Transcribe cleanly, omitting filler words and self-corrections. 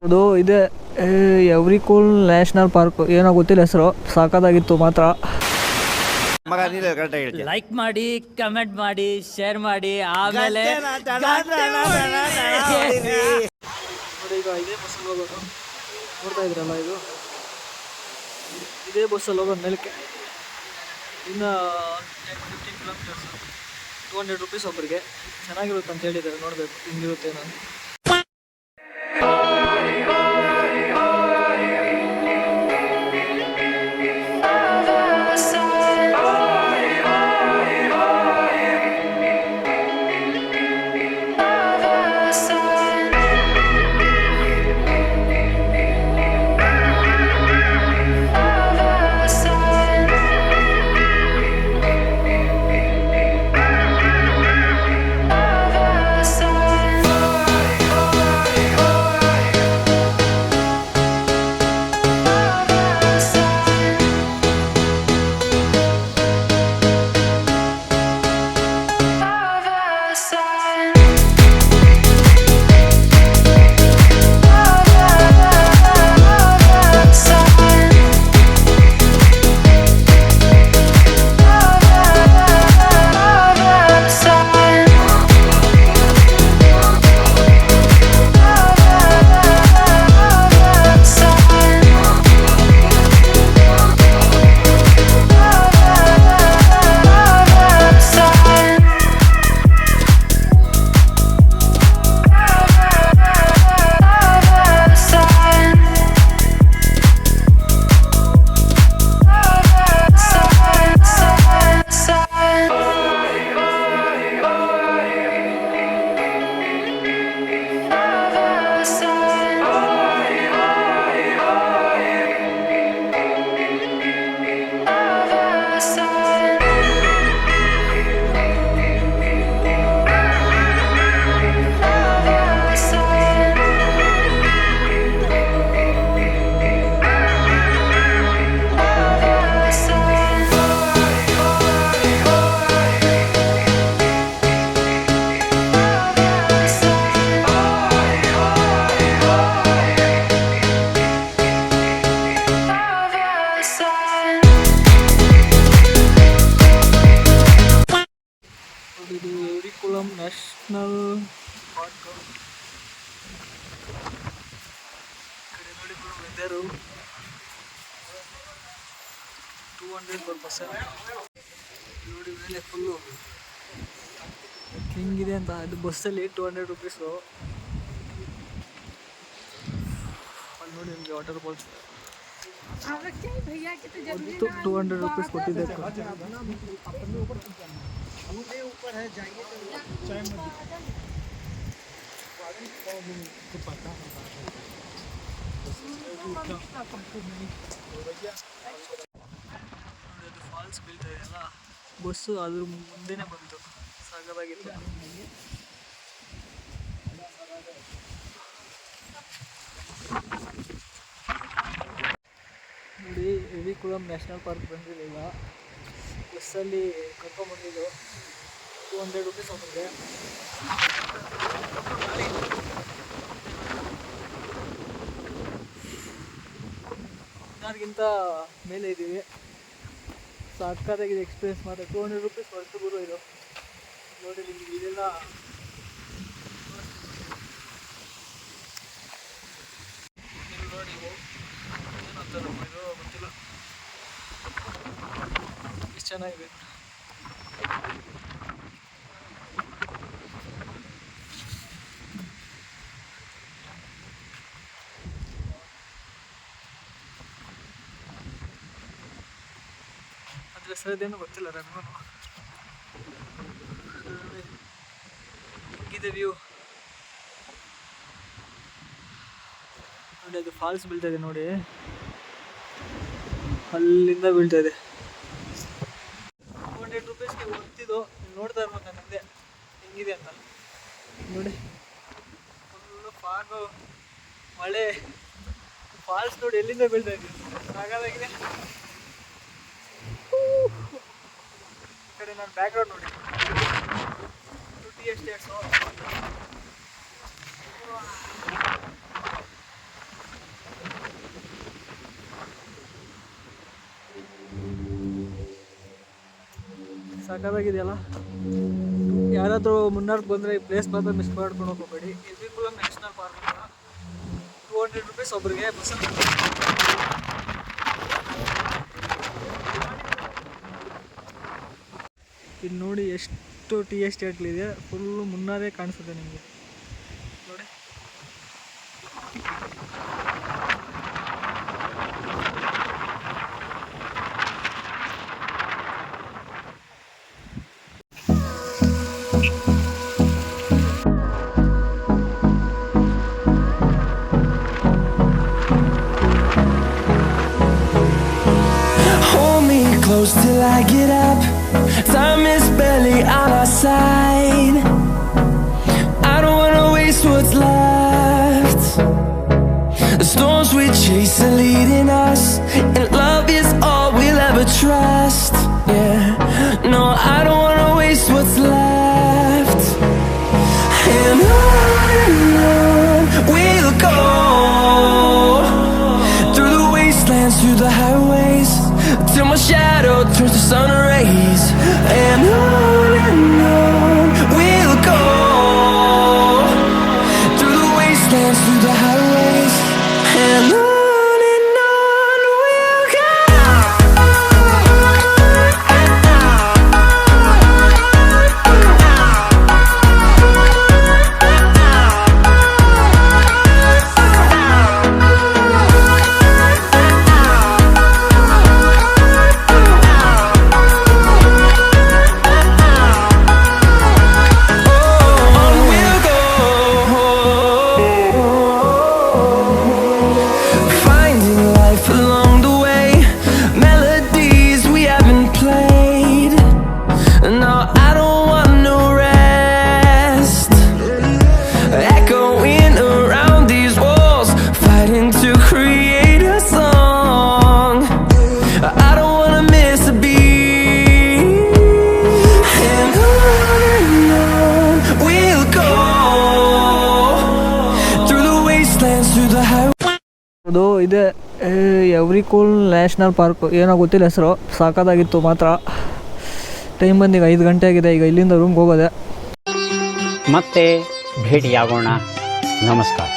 ಅದು ಇದೆ ಎವ್ರಿಕೂಲ್ national park, ಏನೋ ಗೊತ್ತಿಲ್ಲ ಹೆಸರು, ಸಾಕಾಗಿತ್ತು ಮಾತ್ರ. ಲೈಕ್ ಮಾಡಿ, ಕಮೆಂಟ್ ಮಾಡಿ, ಶೇರ್ ಮಾಡಿ, ಆಮೇಲೆ ನೋಡಿ ಈಗ ಇದೇ ಬಸ್ಸಲ್ಲಿ ಹೋಗೋದು, ನೋಡ್ತಾ ಇದ್ರಲ್ಲ ಇದೇ ಬಸ್ಸಲ್ಲಿ ಹೋಗೋದು ಮೇಲಕ್ಕೆ. ಇನ್ನು 10-15 ಕಿಲೋಮೀಟರ್ಸ್, 200 ರೂಪೀಸ್ ಒಬ್ಬರಿಗೆ. ಚೆನ್ನಾಗಿರುತ್ತೆ ಅಂತ ಹೇಳಿದ್ದಾರೆ, ನೋಡಬೇಕು ಹಿಂಗಿರುತ್ತೆ ನಾನು. ಇದು ಎವ್ರಿಕುಲಂ ನ್ಯಾಷನಲ್ ಪಾರ್ಕ್. ಕಡೆ ನೋಡಿ ವೆದರು 200 per person. ನೋಡಿ ಮೇಲೆ ಫುಲ್ಲು ಹೆಂಗಿದೆ ಅಂತ. ಅದು ಬಸ್ಸಲ್ಲಿ 200 ರೂಪೀಸು. ಅಲ್ಲಿ ನೋಡಿ ನಿಮಗೆ ವಾಟರ್ ಫಾಲ್ಸ್ 200 ರೂಪೀಸ್ ಕೊಟ್ಟಿದ್ದೆ. ऊपर है, जाइए तो चाय में ಫಾಲ್ಸ್ ಬೀಳ್ತಾ ಇದೆಯಲ್ಲ, ಬಸ್ಸು ಅದ್ರ ಮುಂದೆನೇ ಬಂತು. ಸಾಕಾಗಿತ್ತು. ನೋಡಿ ಎರ್ವಿಕುಲಂ ನ್ಯಾಷನಲ್ ಪಾರ್ಕ್ ಬಂದಿದೆ. ಈಗ ಬಸ್ಸಲ್ಲಿ ಕರ್ಕೊಂಡ್ಬಂದಿದ್ದು 200 ರೂಪೀಸ್ ಒಬ್ಬರಿಗೆ. ಎಲ್ಲರಿಗಿಂತ ಮೇಲೆ ಇದ್ದೀವಿ. ಸಾಕಾಗಿದೆ ಎಕ್ಸ್ಪೀರಿಯನ್ಸ್ ಮಾತ್ರ. 200 ರೂಪೀಸ್ ಹೊರತು ಗುರು ಇದು. ನೋಡಿ ನಿಮಗೆ ಇದೆಲ್ಲ ನೋಡಿ ಏನಂತಾರಪ್ಪ ಇದು ಗೊತ್ತಿಲ್ಲ, ಎಷ್ಟು ಚೆನ್ನಾಗಿದೆ. ಅದ್ರ ಹೆಸರದೇನು ಗೊತ್ತಿಲ್ಲ ನನಗೂ. ಹಿಂಗಿದೆ ವ್ಯೂ ನೋಡಿ. ಅದು ಫಾಲ್ಸ್ ಬೀಳ್ತಾ ಇದೆ ನೋಡಿ, ಅಲ್ಲಿಂದ ಬೀಳ್ತಾ ಇದೆ. 200 ರೂಪೀಸ್ಗೆ ಹೊರ್ತಿದ್ದು. ನೋಡ್ತಾ ಇರ್ಬೋದು ನಾನು ಹಿಂದೆ ಹೆಂಗಿದೆ ಅಂತ ನೋಡಿ. ಫುಲ್ಲು ಫಾಗು, ಮಳೆ, ಫಾಲ್ಸ್ ನೋಡಿ ಎಲ್ಲಿಂದ ಬೀಳ್ತಾ ಇದೆ. ಸಾಕಾಗಿದೆ. ಈ ಕಡೆ ನಾನು ಬ್ಯಾಕ್ಗ್ರೌಂಡ್ ನೋಡಿ, ಟೀ ಎಸ್ಟೇಟ್ಸು. ಸಾಕಾಗಿದೆಯಲ್ಲ. ಯಾರಾದರೂ ಮುನ್ನಾರ್ಗೆ ಬಂದರೆ ಈ ಪ್ಲೇಸ್ ಮಾತ್ರ ಮಿಸ್ ಮಾಡ್ಕೊಂಡು ಹೋಗಬೇಡಿ. ಎರ್ವಿಕುಲಂ ನ್ಯಾಷನಲ್ ಪಾರ್ಕ್ ಅಂತ 200 ರೂಪೀಸ್ ಒಬ್ಬರಿಗೆ ಬಸ್ಸಲ್ಲಿ. ಇಲ್ಲಿ ನೋಡಿ ಎಷ್ಟು ಟೀ ಎಸ್ಟೇಟ್ಗಳಿದೆ. ಫುಲ್ಲು ಮುನ್ನಾರೇ ಕಾಣಿಸುತ್ತೆ ನಿಮಗೆ ನೋಡಿ. Hold me close till I get up. Time is barely on our side. I don't wanna waste what's left. The storms we chase are leading us, and love is all we'll ever trust. Yeah, no, I don't wanna waste what's left. And on we'll go, through the wastelands, through the highways, till my shadow turns to sun rays. And on we'll go, through the wastelands, through the highways. And on we'll go. ಅದು ಇದೆ ಎವ್ರಿಕೂಲ್ national park. ಏನೋ ಗೊತ್ತಿಲ್ಲ ಹೆಸರು. ಸಾಕಾಗಿತ್ತು ಮಾತ್ರ. Time ಬಂದೀಗ 5 ಗಂಟೆ ಆಗಿದೆ. ಈಗ ಇಲ್ಲಿಂದ ರೂಮ್ಗೆ ಹೋಗೋದೆ. ಮತ್ತೆ ಭೇಟಿಯಾಗೋಣ. ನಮಸ್ಕಾರ.